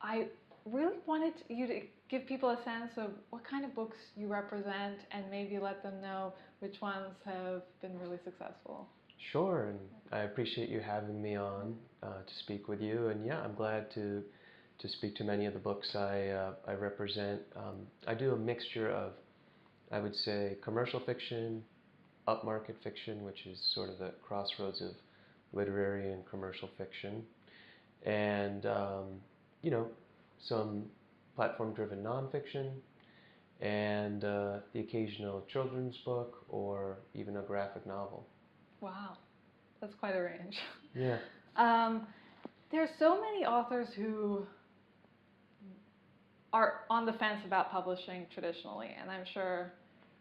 I really wanted you to give people a sense of what kind of books you represent and maybe let them know which ones have been really successful. Sure, and I appreciate you having me on to speak with you. And yeah, I'm glad to speak to many of the books I represent. I do a mixture of, I would say, commercial fiction, upmarket fiction, which is sort of the crossroads of literary and commercial fiction, and you know, some platform-driven nonfiction, and the occasional children's book or even a graphic novel. Wow, that's quite a range. Yeah. There's so many authors who are on the fence about publishing traditionally, and I'm sure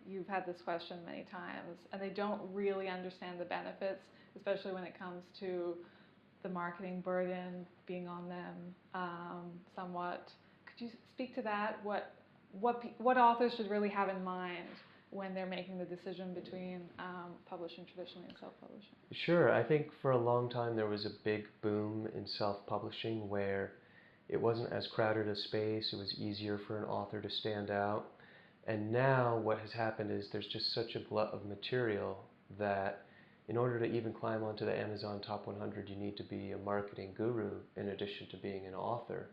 you've had this question many times, and they don't really understand the benefits, especially when it comes to the marketing burden being on them somewhat. Could you speak to that? What authors should really have in mind when they're making the decision between publishing traditionally and self-publishing? Sure. I think for a long time there was a big boom in self-publishing where it wasn't as crowded a space, it was easier for an author to stand out. And now what has happened is there's just such a glut of material that in order to even climb onto the Amazon Top 100, you need to be a marketing guru in addition to being an author.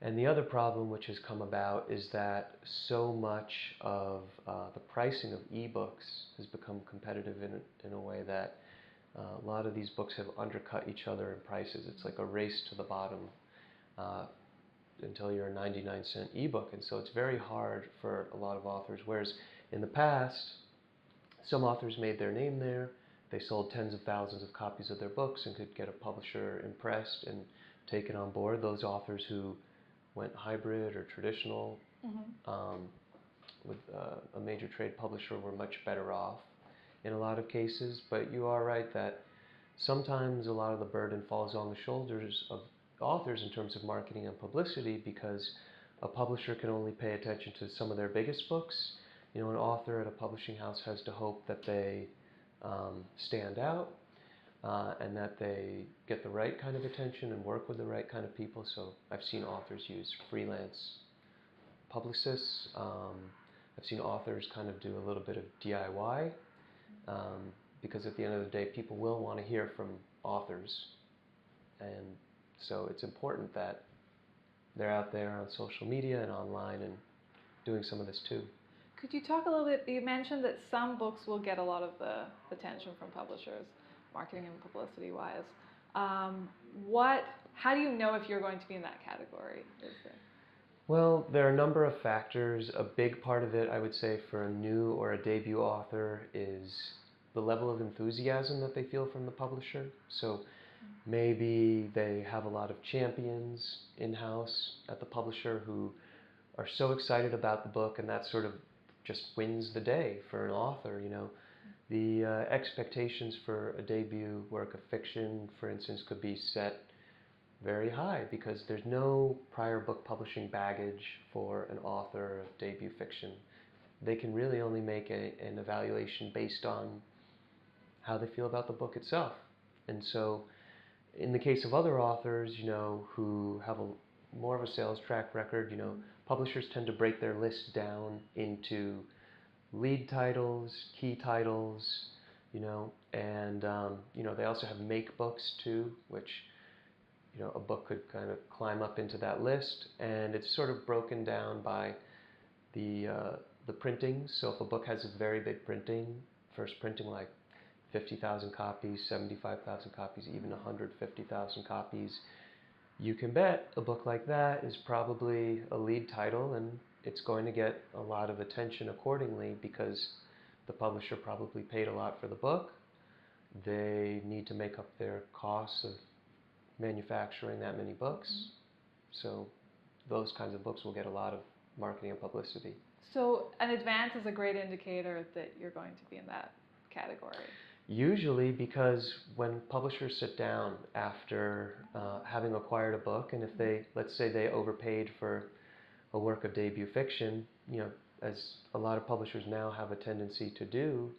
And the other problem which has come about is that so much of the pricing of ebooks has become competitive in a way that a lot of these books have undercut each other in prices. It's like a race to the bottom until you're a 99-cent ebook. And so it's very hard for a lot of authors. Whereas in the past, some authors made their name there. They sold tens of thousands of copies of their books and could get a publisher impressed and take it on board. Those authors who went hybrid or traditional with a major trade publisher were much better off in a lot of cases. But you are right that sometimes a lot of the burden falls on the shoulders of authors in terms of marketing and publicity, because a publisher can only pay attention to some of their biggest books. You know, an author at a publishing house has to hope that they stand out and that they get the right kind of attention and work with the right kind of people. So I've seen authors use freelance publicists. I've seen authors kind of do a little bit of DIY because at the end of the day, people will want to hear from authors. And so it's important that they're out there on social media and online and doing some of this too. Could you talk a little bit, you mentioned that some books will get a lot of the attention from publishers, marketing and publicity wise. How do you know if you're going to be in that category? Well, there are a number of factors. A big part of it, I would say, for a new or a debut author is the level of enthusiasm that they feel from the publisher. So maybe they have a lot of champions in-house at the publisher who are so excited about the book, and that sort of just wins the day for an author. You know, the expectations for a debut work of fiction, for instance, could be set very high because there's no prior book publishing baggage for an author of debut fiction. They can really only make an evaluation based on how they feel about the book itself. And so in the case of other authors, you know, who have more of a sales track record, you know, publishers tend to break their list down into lead titles, key titles, you know, and you know, they also have make books too, which, you know, a book could kind of climb up into that list, and it's sort of broken down by the printings. So if a book has a very big printing, first printing like 50,000 copies, 75,000 copies, even 150,000 copies, you can bet a book like that is probably a lead title, and it's going to get a lot of attention accordingly because the publisher probably paid a lot for the book. They need to make up their costs of manufacturing that many books. So those kinds of books will get a lot of marketing and publicity. So an advance is a great indicator that you're going to be in that category. Usually, because when publishers sit down after having acquired a book, and if they, let's say they overpaid for a work of debut fiction, you know, as a lot of publishers now have a tendency to do,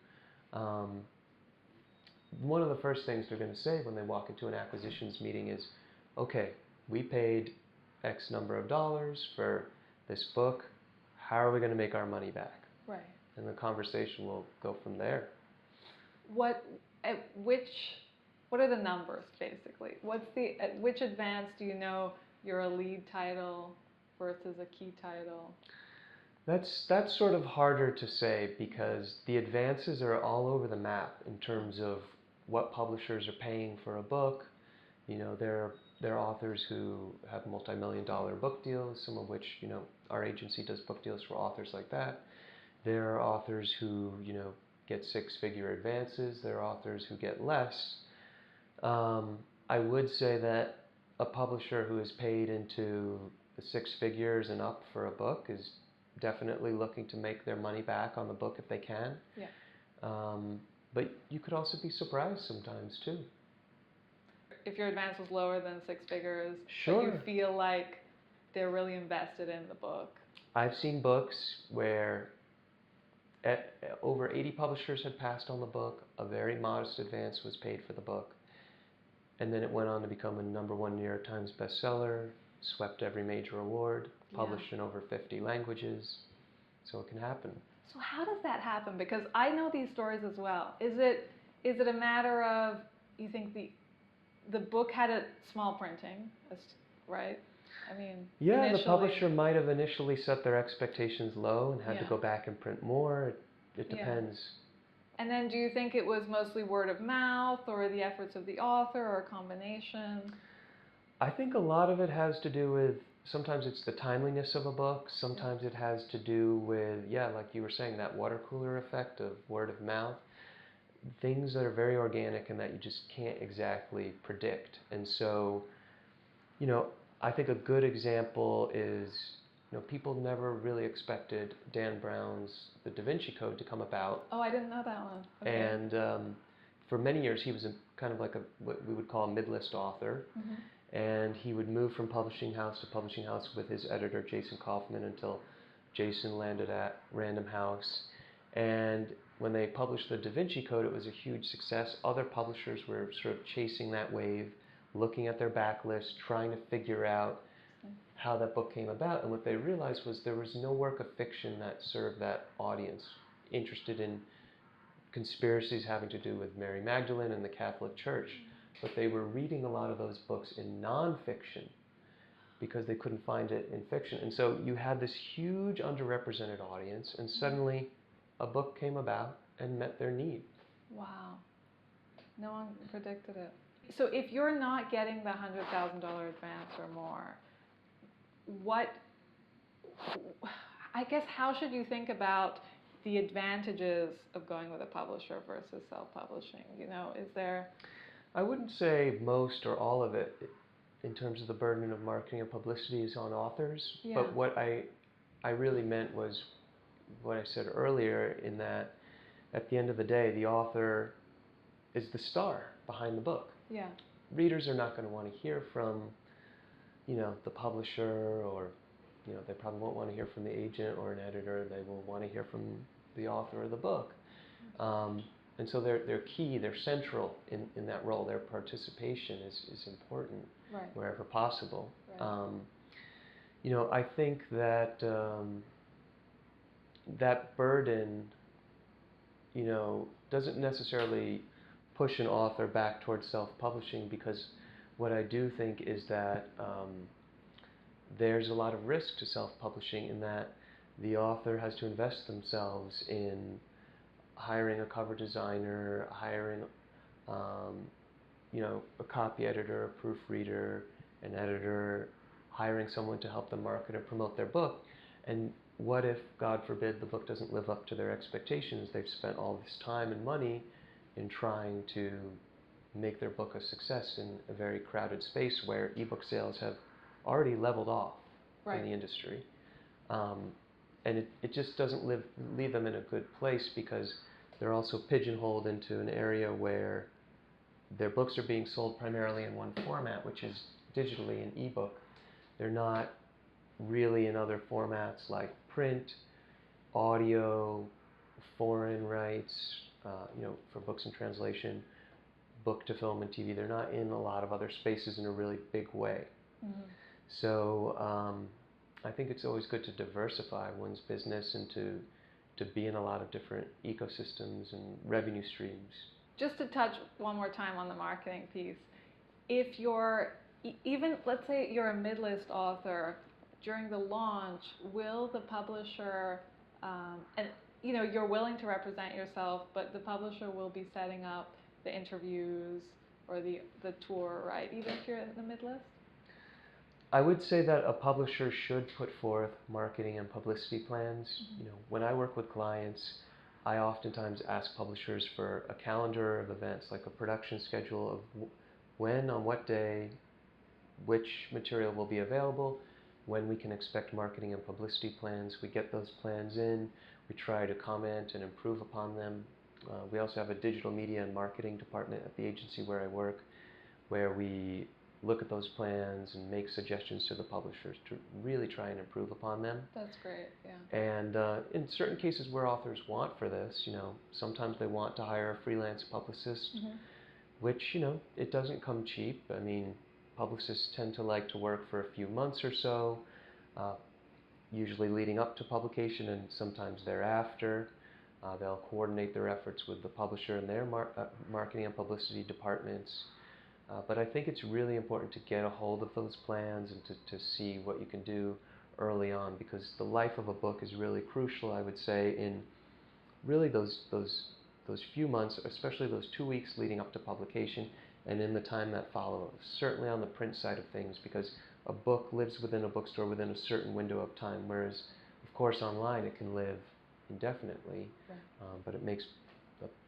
one of the first things they're going to say when they walk into an acquisitions meeting is, okay, we paid X number of dollars for this book. How are we going to make our money back? Right. And the conversation will go from there. What are the numbers, basically? At which advance do you know you're a lead title versus a key title? That's sort of harder to say because the advances are all over the map in terms of what publishers are paying for a book. You know, there are authors who have multi-million-dollar book deals, some of which, you know, our agency does book deals for authors like that. There are authors who, you know, get six-figure advances. There are authors who get less. I would say that a publisher who is paid into the six figures and up for a book is definitely looking to make their money back on the book if they can. Yeah. But you could also be surprised sometimes too. If your advance was lower than six figures, Sure. but you feel like they're really invested in the book. I've seen books where over 80 publishers had passed on the book, a very modest advance was paid for the book, and then it went on to become a #1 New York Times bestseller, swept every major award, published in over 50 languages. So it can happen. So how does that happen? Because I know these stories as well. Is it a matter of, you think the book had a small printing, right? I mean, yeah, initially, the publisher might have initially set their expectations low and had to Yeah. go back and print more. It Yeah. depends. And then do you think it was mostly word of mouth or the efforts of the author or a combination? I think a lot of it has to do with, sometimes it's the timeliness of a book, sometimes it has to do with, yeah, like you were saying, that water cooler effect of word of mouth. Things that are very organic and that you just can't exactly predict. And so, you know, I think a good example is, you know, people never really expected Dan Brown's The Da Vinci Code to come about. Oh, I didn't know that one. Okay. And for many years he was kind of like what we would call a mid-list author. Mm-hmm. And he would move from publishing house to publishing house with his editor, Jason Kaufman, until Jason landed at Random House. And when they published the Da Vinci Code, it was a huge success. Other publishers were sort of chasing that wave, looking at their backlist, trying to figure out how that book came about. And what they realized was there was no work of fiction that served that audience, interested in conspiracies having to do with Mary Magdalene and the Catholic Church. But they were reading a lot of those books in nonfiction because they couldn't find it in fiction. And so you had this huge underrepresented audience, and suddenly a book came about and met their need. Wow. No one predicted it. So if you're not getting the $100,000 advance or more, I guess, how should you think about the advantages of going with a publisher versus self-publishing? You know, is there... I wouldn't say most or all of it in terms of the burden of marketing and publicity is on authors. Yeah. But what I really meant was what I said earlier, in that at the end of the day, the author is the star behind the book. Yeah. Readers are not going to want to hear from, you know, the publisher, or, you know, they probably won't want to hear from the agent or an editor. They will want to hear from the author of the book. And so they're key, they're central in that role. Their participation is important, Right. wherever possible. Right. You know, I think that that burden, you know, doesn't necessarily push an author back towards self-publishing, because what I do think is that there's a lot of risk to self-publishing, in that the author has to invest themselves in hiring a cover designer, hiring you know, a copy editor, a proofreader, an editor, hiring someone to help them market or promote their book. And what if, God forbid, the book doesn't live up to their expectations? They've spent all this time and money in trying to make their book a success in a very crowded space where ebook sales have already leveled off Right. in the industry. And it just doesn't leave them in a good place, because they're also pigeonholed into an area where their books are being sold primarily in one format, which is digitally, an ebook. They're not really in other formats like print, audio, foreign rights, you know, for books and translation, book to film and TV. They're not in a lot of other spaces in a really big way. Mm-hmm. So I think it's always good to diversify one's business and to be in a lot of different ecosystems and revenue streams. Just to touch one more time on the marketing piece, if you're, even let's say you're a mid-list author, during the launch, will the publisher, and you're willing to represent yourself, but the publisher will be setting up the interviews or the tour, right? Even if you're in the mid-list? I would say that a publisher should put forth marketing and publicity plans. Mm-hmm. When I work with clients, I oftentimes ask publishers for a calendar of events, like a production schedule of when, on what day, which material will be available, when we can expect marketing and publicity plans. We get those plans in, we try to comment and improve upon them. We also have a digital media and marketing department at the agency where I work, where we look at those plans and make suggestions to the publishers to really try and improve upon them. That's great, yeah. And in certain cases where authors want for this, sometimes they want to hire a freelance publicist, Mm-hmm. which, it doesn't come cheap. I mean, publicists tend to like to work for a few months or so, usually leading up to publication and sometimes thereafter. They'll coordinate their efforts with the publisher and their marketing and publicity departments. But I think it's really important to get a hold of those plans and to see what you can do early on, because the life of a book is really crucial, I would say, in really those few months, especially those 2 weeks leading up to publication and in the time that follows. Certainly on the print side of things, because a book lives within a bookstore within a certain window of time, whereas, of course, online it can live indefinitely, right. But it makes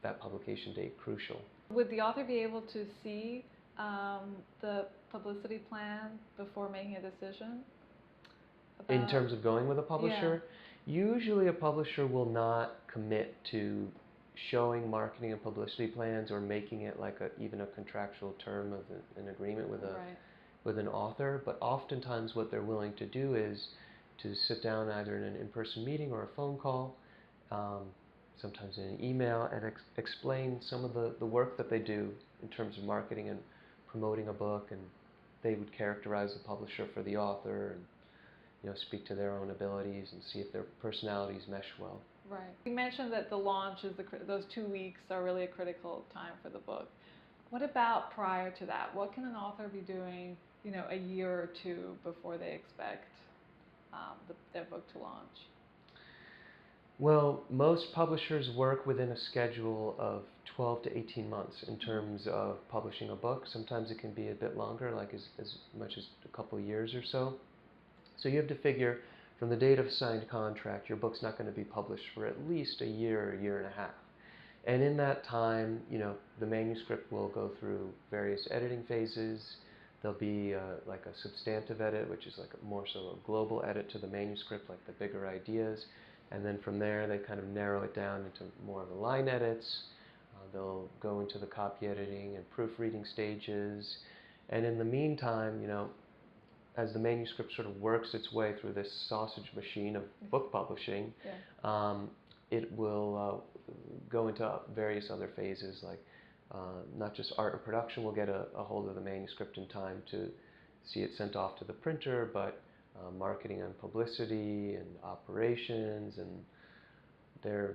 that publication date crucial. Would the author be able to see the publicity plan before making a decision? In terms of going with a publisher? Yeah. Usually a publisher will not commit to showing marketing and publicity plans or making it like even a contractual term of an agreement with right. with an author, but oftentimes what they're willing to do is to sit down either in an in-person meeting or a phone call, sometimes in an email, and explain some of the work that they do in terms of marketing and promoting a book, and they would characterize the publisher for the author and speak to their own abilities and see if their personalities mesh well. Right. You mentioned that the launch is those 2 weeks are really a critical time for the book. What about prior to that? What can an author be doing, a year or two before they expect their book to launch? Well, most publishers work within a schedule of 12 to 18 months in terms of publishing a book. Sometimes it can be a bit longer, like as much as a couple of years or so. So you have to figure from the date of signed contract, your book's not going to be published for at least a year or a year and a half. And in that time, the manuscript will go through various editing phases. There'll be like a substantive edit, which is like more so a global edit to the manuscript, like the bigger ideas. And then from there, they kind of narrow it down into more of the line edits. They'll go into the copy editing and proofreading stages. And in the meantime, as the manuscript sort of works its way through this sausage machine of book publishing, yeah. It will go into various other phases, like not just art and production will get a hold of the manuscript in time to see it sent off to the printer, but marketing and publicity and operations and their,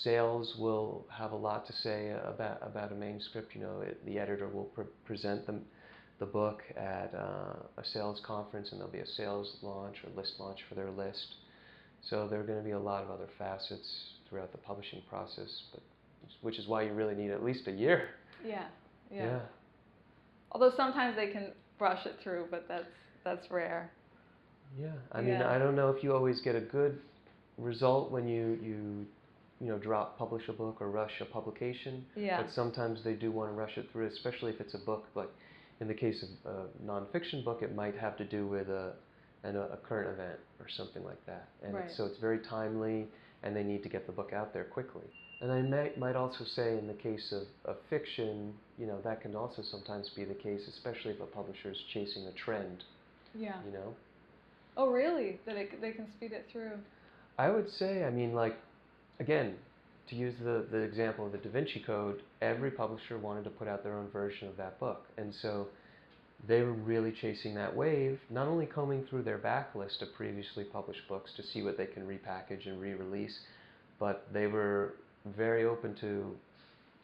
sales will have a lot to say about a manuscript. The editor will present the book at a sales conference, and there'll be a sales launch or list launch for their list. So there are going to be a lot of other facets throughout the publishing process, which is why you really need at least a year. Yeah. Although sometimes they can brush it through, but that's rare. Yeah, I mean, I don't know if you always get a good result when you publish a book or rush a publication. Yeah. But sometimes they do want to rush it through, especially if it's a book like. In the case of a nonfiction book, it might have to do with a current event or something like that. And right. So it's very timely, and they need to get the book out there quickly. And I might also say in the case of fiction, that can also sometimes be the case, especially if a publisher is chasing a trend. Yeah. Oh, really? That they can speed it through? I would say, again, to use the example of the Da Vinci Code, every publisher wanted to put out their own version of that book. And so they were really chasing that wave, not only combing through their backlist of previously published books to see what they can repackage and re-release, but they were very open to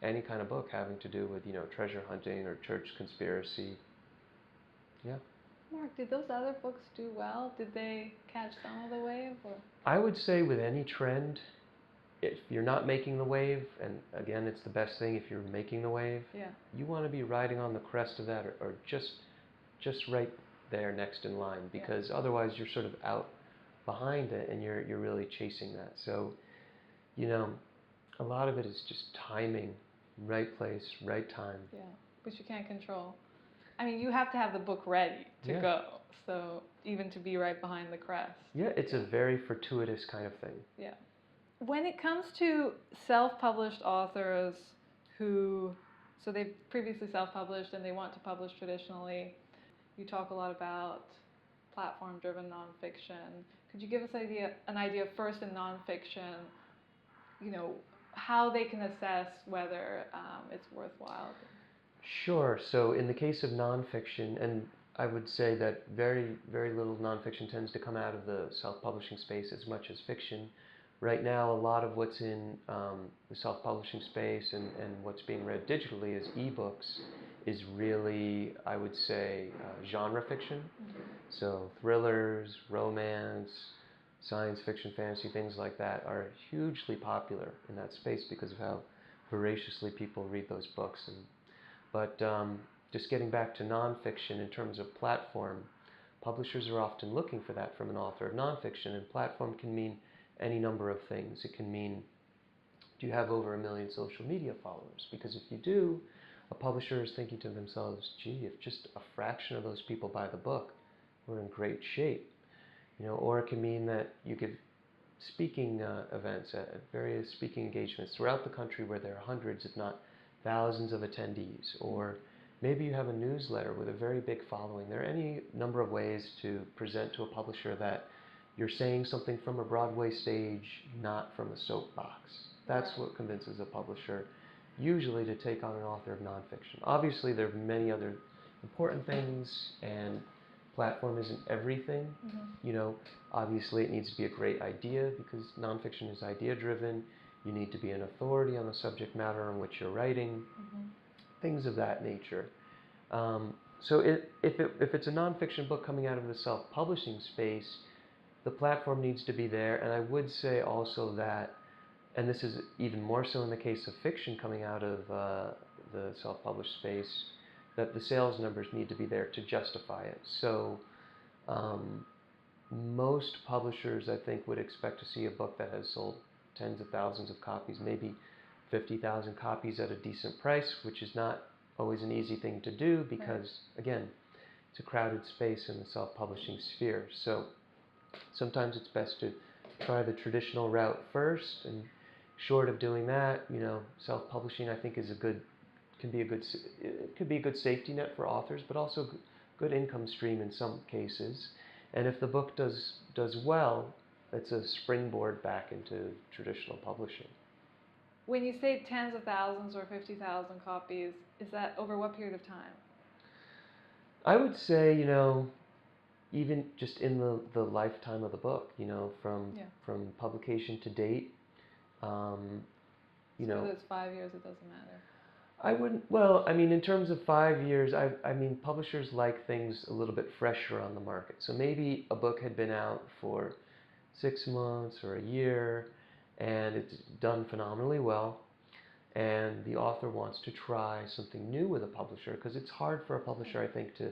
any kind of book having to do with, treasure hunting or church conspiracy. Yeah. Mark, did those other books do well? Did they catch some of the wave? Or? I would say with any trend, if you're not making the wave, and again, it's the best thing if you're making the wave, Yeah. you want to be riding on the crest of that, or just right there next in line, because otherwise you're sort of out behind it and you're really chasing that. So, a lot of it is just timing, right place, right time. Yeah, which you can't control. I mean, you have to have the book ready to go, so even to be right behind the crest. Yeah, it's a very fortuitous kind of thing. Yeah. When it comes to self-published authors so they've previously self-published and they want to publish traditionally, you talk a lot about platform-driven nonfiction. Could you give us an idea first in nonfiction, how they can assess whether it's worthwhile? Sure. So in the case of nonfiction, and I would say that very, very little nonfiction tends to come out of the self-publishing space as much as fiction. Right now, a lot of what's in the self-publishing space and what's being read digitally as ebooks is really, I would say, genre fiction. Mm-hmm. So thrillers, romance, science fiction, fantasy, things like that are hugely popular in that space because of how voraciously people read those books. But just getting back to nonfiction in terms of platform, publishers are often looking for that from an author of nonfiction, and platform can mean any number of things. It can mean, do you have over 1 million social media followers? Because if you do, a publisher is thinking to themselves, gee, if just a fraction of those people buy the book, we're in great shape. Or it can mean that you give speaking events at various speaking engagements throughout the country where there are hundreds, if not thousands of attendees. Or maybe you have a newsletter with a very big following. There are any number of ways to present to a publisher that you're saying something from a Broadway stage, not from a soapbox. That's what convinces a publisher usually to take on an author of nonfiction. Obviously, there are many other important things, and platform isn't everything. Mm-hmm. Obviously it needs to be a great idea because nonfiction is idea-driven. You need to be an authority on the subject matter on which you're writing, things of that nature. So if it's a nonfiction book coming out of the self-publishing space, the platform needs to be there. And I would say also that, and this is even more so in the case of fiction coming out of the self-published space, that the sales numbers need to be there to justify it. So most publishers, I think, would expect to see a book that has sold tens of thousands of copies, maybe 50,000 copies at a decent price, which is not always an easy thing to do because, again, it's a crowded space in the self-publishing sphere. So sometimes it's best to try the traditional route first, and short of doing that, self-publishing I think is it could be a good safety net for authors, but also good income stream in some cases. And if the book does well, it's a springboard back into traditional publishing. When you say tens of thousands or 50,000 copies, is that over what period of time? I would say, even just in the lifetime of the book, from publication to date. So whether it's 5 years, it doesn't matter. I wouldn't, well, I mean, in terms of 5 years, I mean, publishers like things a little bit fresher on the market. So maybe a book had been out for 6 months or a year, and it's done phenomenally well, and the author wants to try something new with a publisher, because it's hard for a publisher, I think, to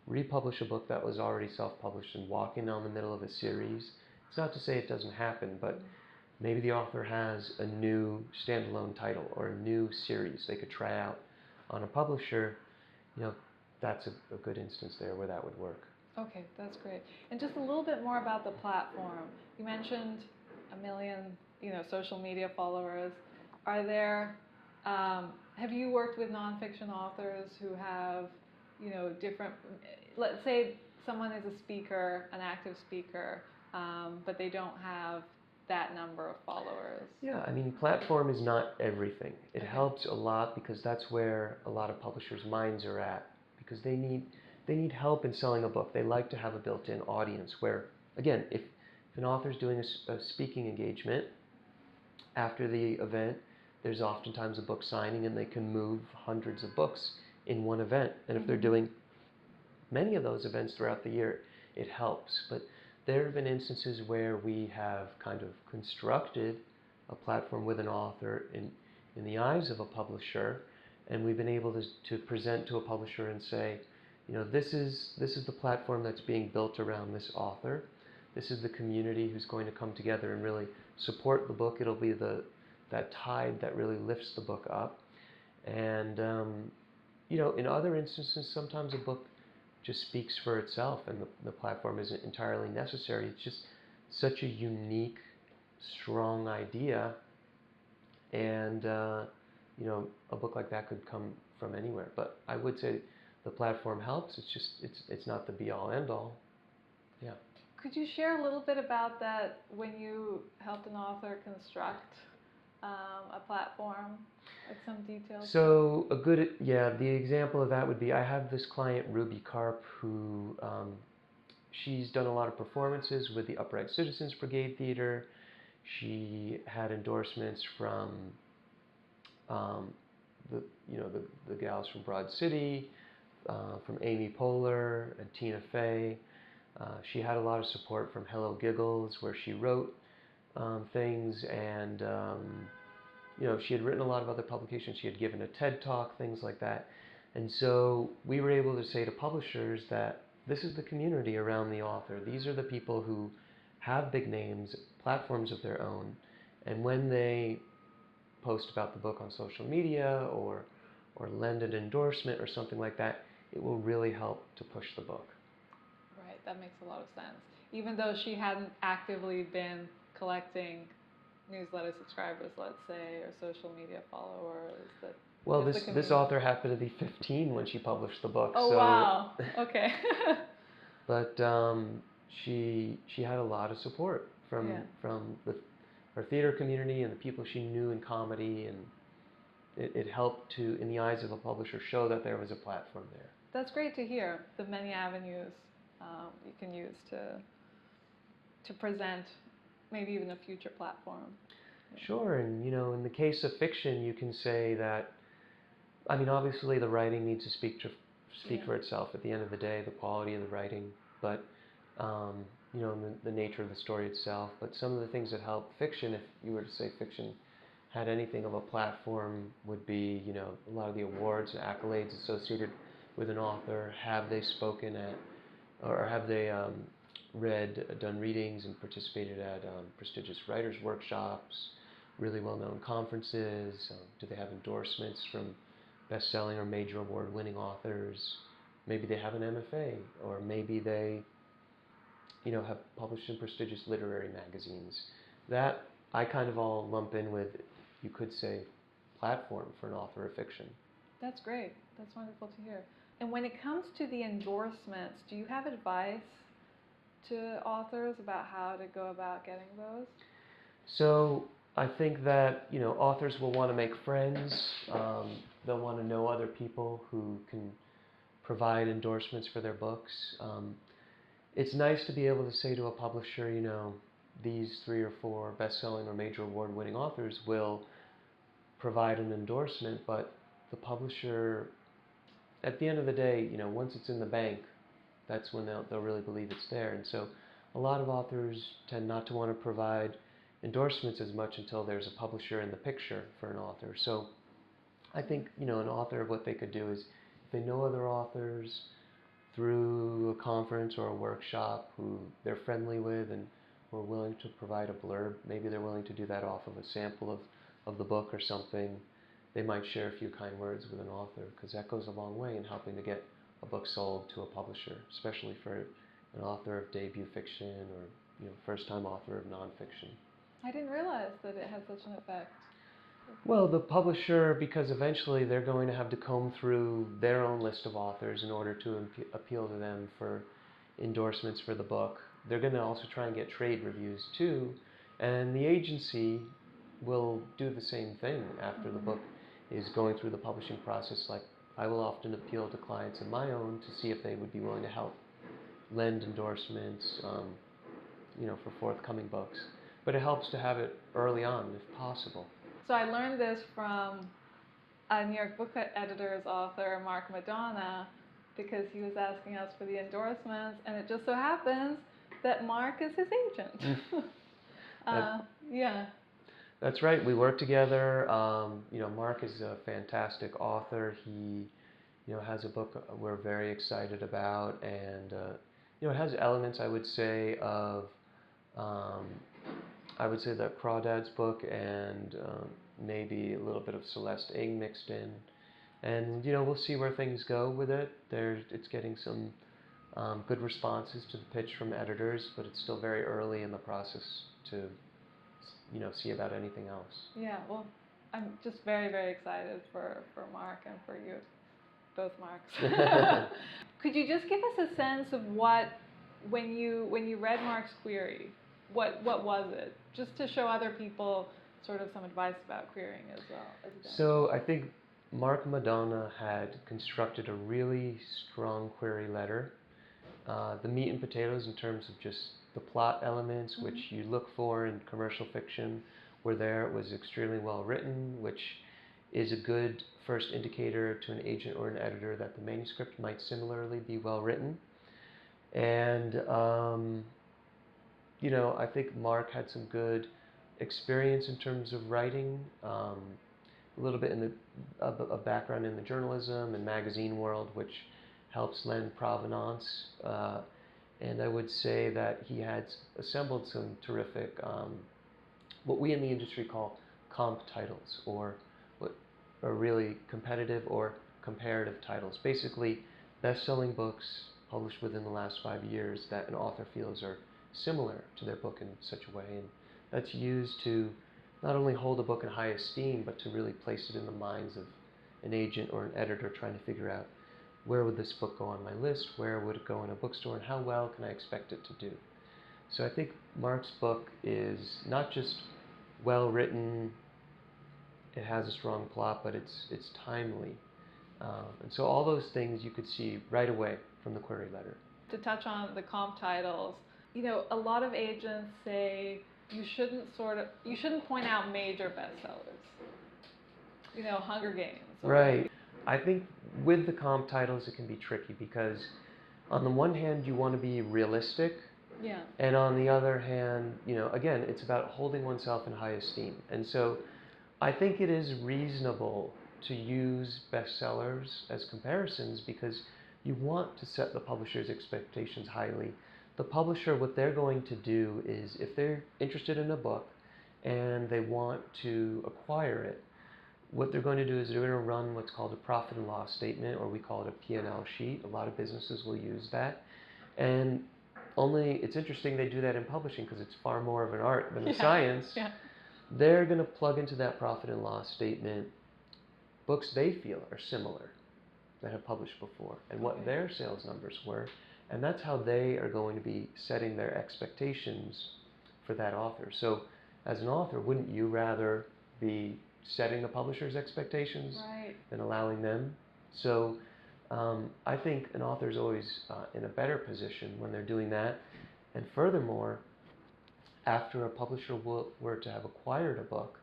republish a book that was already self-published and walk in on the middle of a series. It's not to say it doesn't happen, but maybe the author has a new standalone title or a new series they could try out on a publisher. That's a good instance there where that would work. Okay, that's great. And just a little bit more about the platform. You mentioned 1 million, social media followers. Are there, have you worked with nonfiction authors who have, different, let's say someone is a speaker, an active speaker, but they don't have that number of followers? Yeah, I mean, platform is not everything. It helps a lot because that's where a lot of publishers' minds are at, because they they need help in selling a book. They like to have a built-in audience where, again, if an author's doing a speaking engagement, after the event, there's oftentimes a book signing, and they can move hundreds of books in one event. And if they're doing many of those events throughout the year, it helps. But there have been instances where we have kind of constructed a platform with an author in the eyes of a publisher, and we've been able to present to a publisher and say, this is the platform that's being built around this author. This is the community who's going to come together and really support the book. It'll be that tide that really lifts the book up. And in other instances, sometimes a book just speaks for itself, and the platform isn't entirely necessary. It's just such a unique, strong idea, and a book like that could come from anywhere. But I would say the platform helps. It's not the be-all, end-all. Yeah. Could you share a little bit about that when you helped an author construct a platform, like some details? So the example of that would be, I have this client, Ruby Karp, who she's done a lot of performances with the Upright Citizens Brigade Theater. She had endorsements from the gals from Broad City, from Amy Poehler and Tina Fey. She had a lot of support from Hello Giggles, where she wrote things, and she had written a lot of other publications. She had given a TED Talk, things like that. And so we were able to say to publishers that this is the community around the author. These are the people who have big names, platforms of their own, and when they post about the book on social media or lend an endorsement or something like that, it will really help to push the book. Right, that makes a lot of sense. Even though she hadn't actively been collecting newsletter subscribers, let's say, or social media followers. Well, this author happened to be 15 when she published the book. Oh, so, wow. Okay. But she had a lot of support from her theater community and the people she knew in comedy, and it helped to, in the eyes of a publisher, show that there was a platform there. That's great to hear, the many avenues you can use to present maybe even a future platform. Sure, and in the case of fiction, you can say that, obviously the writing needs to speak for itself at the end of the day, the quality of the writing, but the nature of the story itself. But some of the things that help fiction, if you were to say fiction had anything of a platform, would be, a lot of the awards and accolades associated with an author. Have they spoken at, or have they done readings and participated at prestigious writers' workshops, really well-known conferences? Do they have endorsements from best-selling or major award-winning authors? Maybe they have an MFA, or maybe they have published in prestigious literary magazines. That I kind of all lump in with, you could say, platform for an author of fiction. That's great. That's wonderful to hear. And when it comes to the endorsements, do you have advice to authors about how to go about getting those? So I think that authors will want to make friends. They'll want to know other people who can provide endorsements for their books. It's nice to be able to say to a publisher, these 3 or 4 best-selling or major award-winning authors will provide an endorsement, but the publisher, at the end of the day, once it's in the bank, that's when they'll really believe it's there. And so a lot of authors tend not to want to provide endorsements as much until there's a publisher in the picture for an author. So I think, an author, what they could do is, if they know other authors through a conference or a workshop who they're friendly with and who are willing to provide a blurb, maybe they're willing to do that off of a sample of the book or something, they might share a few kind words with an author, because that goes a long way in helping to get a book sold to a publisher, especially for an author of debut fiction or first-time author of nonfiction. I didn't realize that it had such an effect. Well, the publisher, because eventually they're going to have to comb through their own list of authors in order to appeal to them for endorsements for the book. They're going to also try and get trade reviews too, and the agency will do the same thing after the book is going through the publishing process, like I will often appeal to clients of my own to see if they would be willing to help lend endorsements, for forthcoming books. But it helps to have it early on, if possible. So I learned this from a New York book editor's author, Mark Madonna, because he was asking us for the endorsements, and it just so happens that Mark is his agent. Yeah. That's right. We work together. Mark is a fantastic author. He, has a book we're very excited about, and it has elements, I would say, of the Crawdad's book, and maybe a little bit of Celeste Ng mixed in. And we'll see where things go with it. It's getting some good responses to the pitch from editors, but it's still very early in the process to see about anything else. Yeah, well, I'm just very, very excited for Mark and for you, both Marks. Could you just give us a sense of when you read Mark's query, what was it? Just to show other people sort of some advice about querying as well. So I think Mark Madonna had constructed a really strong query letter. The meat and potatoes in terms of just the plot elements, which you look for in commercial fiction, were there. It was extremely well written, which is a good first indicator to an agent or an editor that the manuscript might similarly be well written. And I think Mark had some good experience in terms of writing, a little bit in a background in the journalism and magazine world, which helps lend provenance. And I would say that he had assembled some terrific, what we in the industry call comp titles, or what are really competitive or comparative titles. Basically, best-selling books published within the last 5 years that an author feels are similar to their book in such a way. And that's used to not only hold a book in high esteem, but to really place it in the minds of an agent or an editor trying to figure out, where would this book go on my list? Where would it go in a bookstore? And how well can I expect it to do? So I think Mark's book is not just well written, it has a strong plot, but it's timely. And so all those things you could see right away from the query letter. To touch on the comp titles, a lot of agents say you shouldn't point out major bestsellers. Hunger Games. Right. I think with the comp titles it can be tricky because on the one hand you want to be realistic, and on the other hand, again, it's about holding oneself in high esteem. And so I think it is reasonable to use bestsellers as comparisons because you want to set the publisher's expectations highly. The publisher, what they're going to do is, if they're interested in a book and they want to acquire it, what they're going to do is they're going to run what's called a profit and loss statement, or we call it a P&L sheet. A lot of businesses will use that. And it's interesting they do that in publishing because it's far more of an art than a science. Yeah. They're going to plug into that profit and loss statement books they feel are similar that have published before and what their sales numbers were. And that's how they are going to be setting their expectations for that author. So as an author, wouldn't you rather be setting the publisher's expectations than allowing them? So I think an author is always in a better position when they're doing that. And furthermore, after a publisher were to have acquired a book,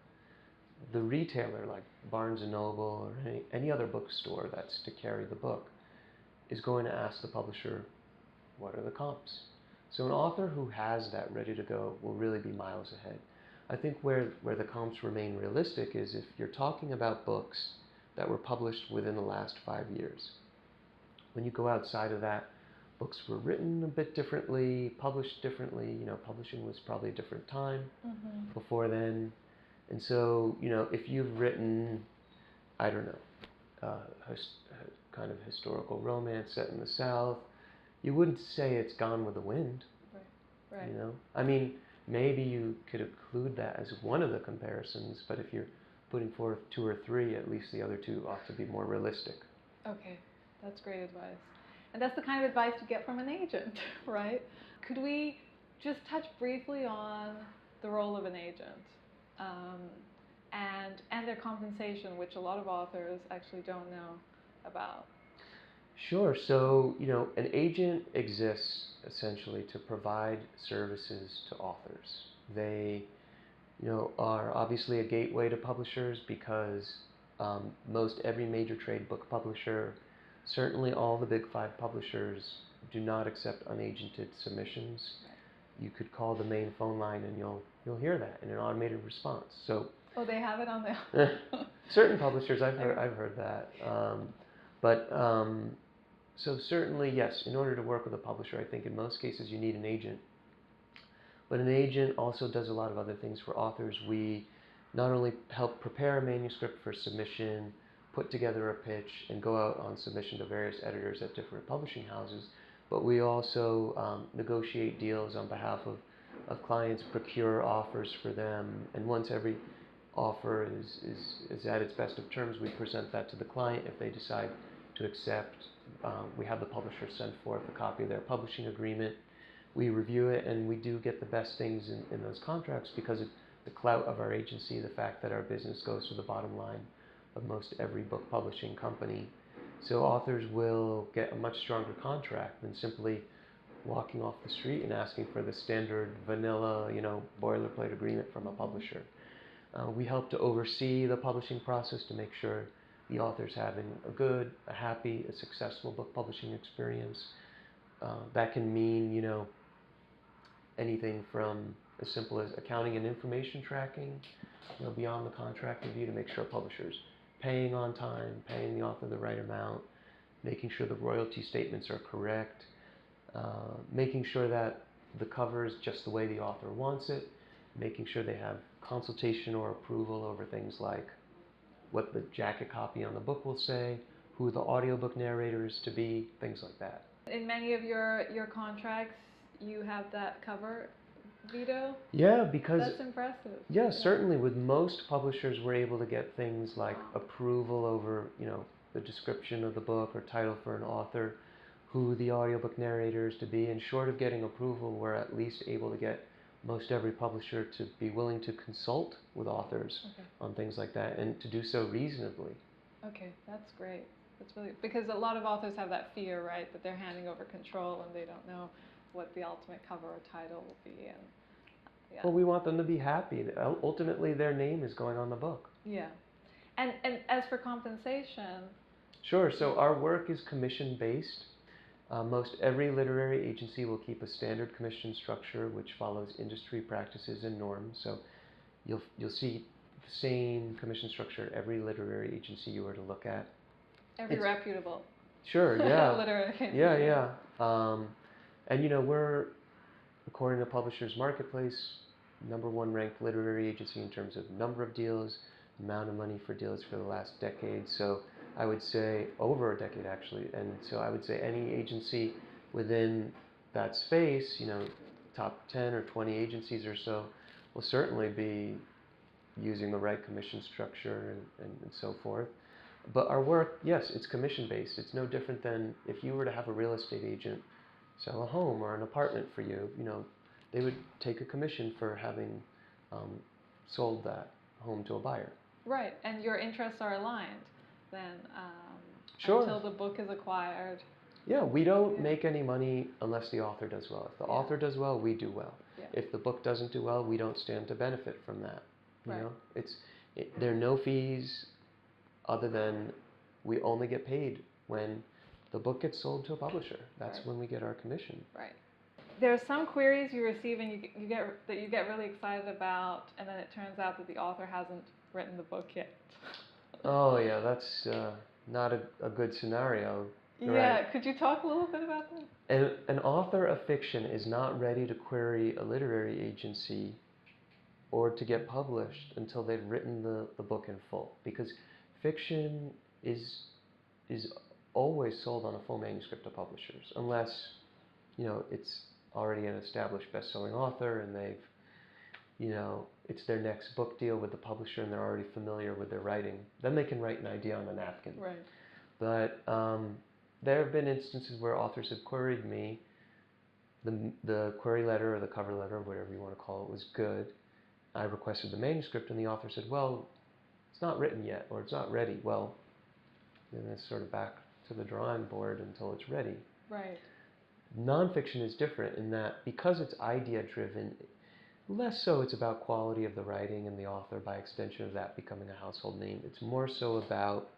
the retailer, like Barnes & Noble or any other bookstore that's to carry the book, is going to ask the publisher, what are the comps? So an author who has that ready to go will really be miles ahead. I think where the comps remain realistic is if you're talking about books that were published within the last 5 years. When you go outside of that, books were written a bit differently, published differently. Publishing was probably a different time before then. And so, if you've written, I don't know, kind of historical romance set in the South, you wouldn't say it's Gone with the Wind. Right. I mean, maybe you could include that as one of the comparisons, but if you're putting forth 2 or 3, at least the other 2 ought to be more realistic. Okay, that's great advice. And that's the kind of advice you get from an agent, right? Could we just touch briefly on the role of an agent and their compensation, which a lot of authors actually don't know about? Sure. So, an agent exists essentially to provide services to authors. They, are obviously a gateway to publishers because most every major trade book publisher, certainly all the big five publishers, do not accept unagented submissions. Right. You could call the main phone line and you'll hear that in an automated response. So Oh, they have it on there. certain publishers, I've heard that. So certainly, yes, in order to work with a publisher, I think in most cases you need an agent. But an agent also does a lot of other things for authors. We not only help prepare a manuscript for submission, put together a pitch, and go out on submission to various editors at different publishing houses, but we also negotiate deals on behalf of clients, procure offers for them, and once every offer is at its best of terms, we present that to the client. If they decide to accept, we have the publisher send forth a copy of their publishing agreement. We review it, and we do get the best things in those contracts because of the clout of our agency, the fact that our business goes to the bottom line of most every book publishing company. So authors will get a much stronger contract than simply walking off the street and asking for the standard vanilla, boilerplate agreement from a publisher. We help to oversee the publishing process to make sure the author's having a good, a happy, a successful book publishing experience. That can mean, anything from as simple as accounting and information tracking, beyond the contract review to make sure publishers paying on time, paying the author the right amount, making sure the royalty statements are correct, making sure that the cover is just the way the author wants it, making sure they have consultation or approval over things like what the jacket copy on the book will say, who the audiobook narrator is to be, things like that. In many of your contracts, you have that cover veto? Yeah, because that's impressive. Yeah, certainly with most publishers we're able to get things like approval over, the description of the book or title for an author, who the audiobook narrator is to be, and short of getting approval, we're at least able to get most every publisher to be willing to consult with authors on things like that, and to do so reasonably. Okay, that's great. That's really, because a lot of authors have that fear, right, that they're handing over control and they don't know what the ultimate cover or title will be. And yeah. Well, we want them to be happy. Ultimately, their name is going on the book. Yeah. And as for compensation? Sure. So our work is commission-based. Most every literary agency will keep a standard commission structure which follows industry practices and norms. So you'll see the same commission structure at every literary agency you were to look at. Every reputable. Sure, yeah. Literary agency. Yeah. And we're, according to Publishers Marketplace, #1 ranked literary agency in terms of number of deals, amount of money for deals for the last decade. So I would say over a decade actually. And so I would say any agency within that space, top 10 or 20 agencies or so, will certainly be using the right commission structure and so forth. But our work, yes, it's commission-based. It's no different than if you were to have a real estate agent sell a home or an apartment for you. They would take a commission for having sold that home to a buyer. Right, and your interests are aligned then Sure. Until the book is acquired. Yeah, we don't make any money unless the author does well. If the author does well, we do well. Yeah. If the book doesn't do well, we don't stand to benefit from that. Right. There are no fees other than we only get paid when the book gets sold to a publisher. That's when we get our commission. Right. There are some queries you receive and you get really excited about, and then it turns out that the author hasn't written the book yet. Oh yeah, that's not a good scenario. Yeah, Right. Could you talk a little bit about that? An author of fiction is not ready to query a literary agency or to get published until they've written the book in full, because fiction is always sold on a full manuscript to publishers, unless it's already an established best-selling author and they've it's their next book deal with the publisher and they're already familiar with their writing. Then they can write an idea on the napkin. Right. But there have been instances where authors have queried me. The query letter or the cover letter, whatever you want to call it, was good. I requested the manuscript and the author said, well, it's not written yet, or it's not ready. Well, then it's sort of back to the drawing board until it's ready. Right. Nonfiction is different in that because it's idea-driven, less so it's about quality of the writing and the author by extension of that becoming a household name. It's more so about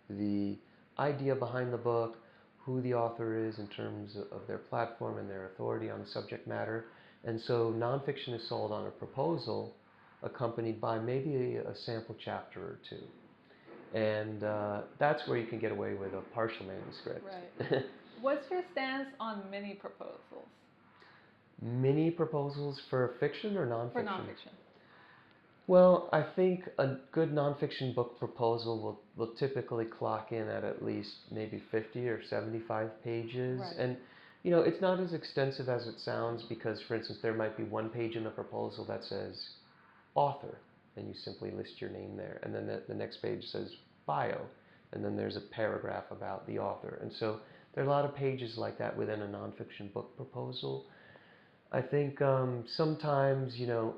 the idea behind the book, who the author is in terms of their platform and their authority on the subject matter. And so nonfiction is sold on a proposal accompanied by maybe a sample chapter or two. And that's where you can get away with a partial manuscript. Right. What's your stance on mini proposals? Mini proposals for fiction or nonfiction? For nonfiction. Well, I think a good nonfiction book proposal will typically clock in at least maybe 50 or 75 pages. Right. And, you know, it's not as extensive as it sounds because, for instance, there might be one page in the proposal that says author, and you simply list your name there. And then the next page says bio, and then there's a paragraph about the author. And so there are a lot of pages like that within a nonfiction book proposal. I think sometimes, you know,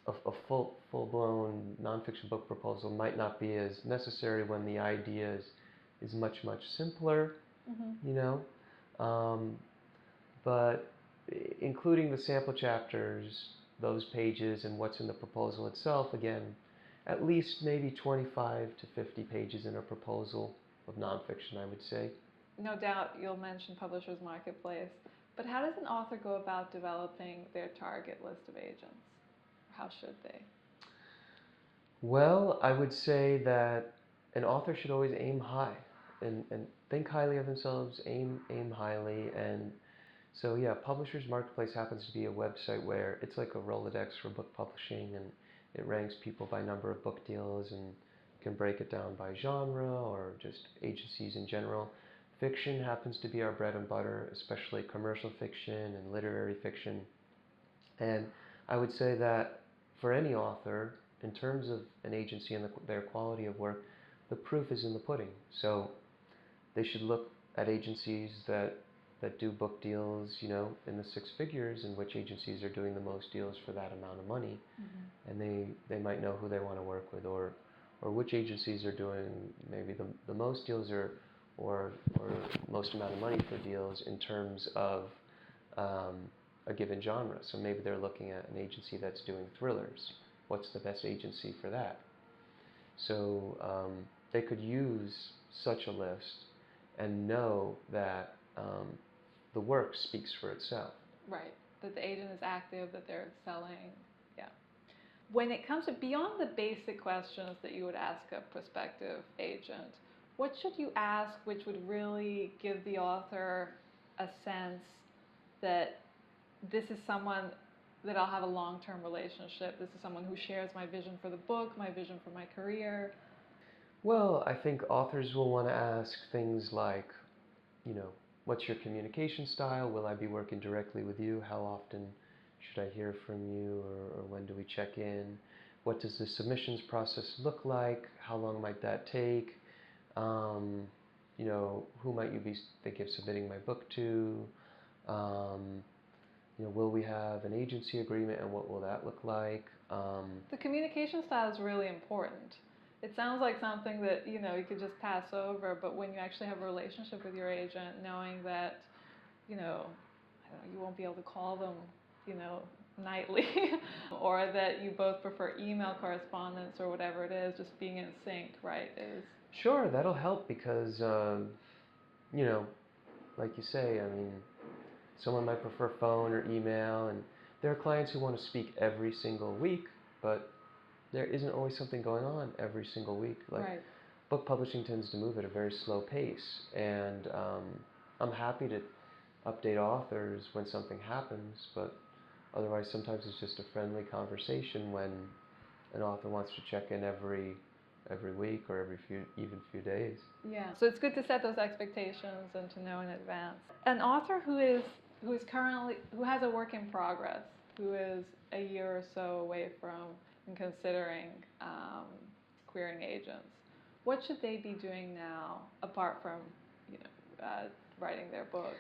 a full-blown nonfiction book proposal might not be as necessary when the idea is much simpler, you know. But including the sample chapters, those pages, and what's in the proposal itself, again, at least maybe 25 to 50 pages in a proposal of nonfiction, I would say. No doubt you'll mention Publishers Marketplace, but how does an author go about developing their target list of agents? How should they? Well, I would say that an author should always aim high and think highly of themselves, aim highly. And so, yeah, Publishers Marketplace happens to be a website where it's like a Rolodex for book publishing, and it ranks people by number of book deals and can break it down by genre or just agencies in general. Fiction happens to be our bread and butter, especially commercial fiction and literary fiction. And I would say that for any author, in terms of an agency and their quality of work, the proof is in the pudding. So they should look at agencies that do book deals, you know, in the six figures, and which agencies are doing the most deals for that amount of money. And they might know who they want to work with, or which agencies are doing maybe the most deals or most amount of money for deals in terms of a given genre. So maybe they're looking at an agency that's doing thrillers. What's the best agency for that? So they could use such a list and know that the work speaks for itself. Right, that the agent is active, that they're selling, yeah. When it comes to beyond the basic questions that you would ask a prospective agent, what should you ask which would really give the author a sense that this is someone that I'll have a long-term relationship, this is someone who shares my vision for the book, my vision for my career? Well, I think authors will want to ask things like, you know, what's your communication style? Will I be working directly with you? How often should I hear from you, or when do we check in? What does the submissions process look like? How long might that take? You know, who might you be thinking of submitting my book to? You know, will we have an agency agreement, and what will that look like? The communication style is really important. It sounds like something that, you know, you could just pass over, but when you actually have a relationship with your agent, knowing that, you know, I don't know, you won't be able to call them, you know, nightly, or that you both prefer email correspondence or whatever it is, just being in sync, right, is... Sure, that'll help because, you know, like you say, I mean, someone might prefer phone or email, and there are clients who want to speak every single week, but there isn't always something going on every single week. Like, Right. Book publishing tends to move at a very slow pace, and I'm happy to update authors when something happens, but otherwise sometimes it's just a friendly conversation when an author wants to check in every week or every few days. Yeah, so it's good to set those expectations and to know in advance. An author who has a work in progress, who is a year or so away from and considering querying agents, what should they be doing now apart from, you know, writing their book?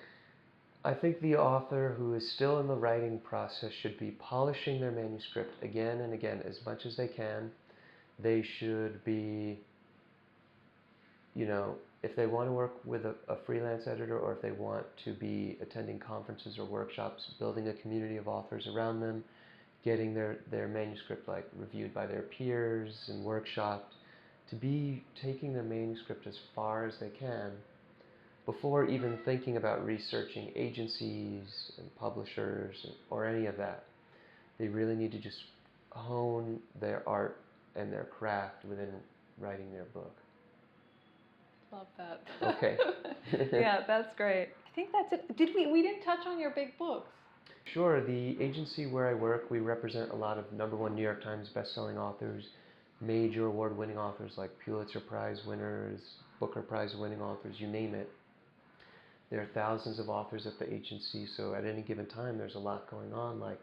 I think the author who is still in the writing process should be polishing their manuscript again and again as much as they can. They should be you know, if they want to work with a freelance editor, or if they want to be attending conferences or workshops, building a community of authors around them, getting their manuscript like reviewed by their peers and workshopped, to be taking their manuscript as far as they can before even thinking about researching agencies and publishers or any of that. They really need to just hone their art and their craft within writing their book. Love that. Okay. Yeah, that's great. I think that's it. We didn't touch on your big books. Sure. The agency where I work, we represent a lot of #1 New York Times bestselling authors, major award-winning authors like Pulitzer Prize winners, Booker Prize winning authors, you name it. There are thousands of authors at the agency, so at any given time there's a lot going on, like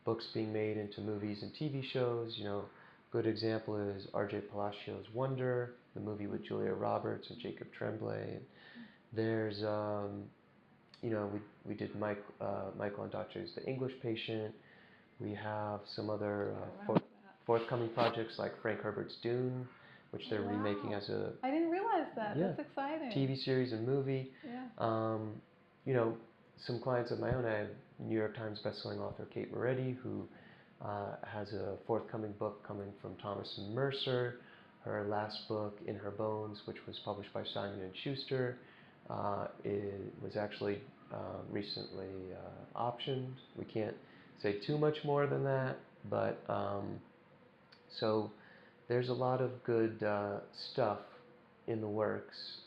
books being made into movies and TV shows. You know, good example is R.J. Palacios' Wonder, the movie with Julia Roberts and Jacob Tremblay. There's, you know, we did Michael Ondaatje's The English Patient. We have some other forthcoming projects like Frank Herbert's Dune, which they're remaking as a I didn't realize that. That's exciting. TV series and movie. Yeah. You know, some clients of my own. I have New York Times bestselling author Kate Moretti, who has a forthcoming book coming from Thomas and Mercer. Her last book, In Her Bones, which was published by Simon & Schuster, it was actually recently optioned. We can't say too much more than that, but so there's a lot of good stuff in the works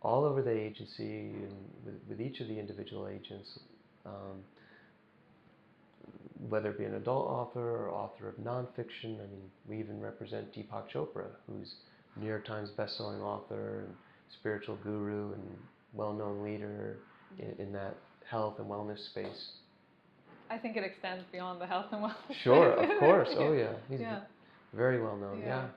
all over the agency and with each of the individual agents, whether it be an adult author or author of nonfiction. I mean, we even represent Deepak Chopra, who's a New York Times bestselling author and spiritual guru and well-known leader in that health and wellness space. I think it extends beyond the health and wellness. Sure, of course. Yeah. Oh yeah, he's very well known. Yeah.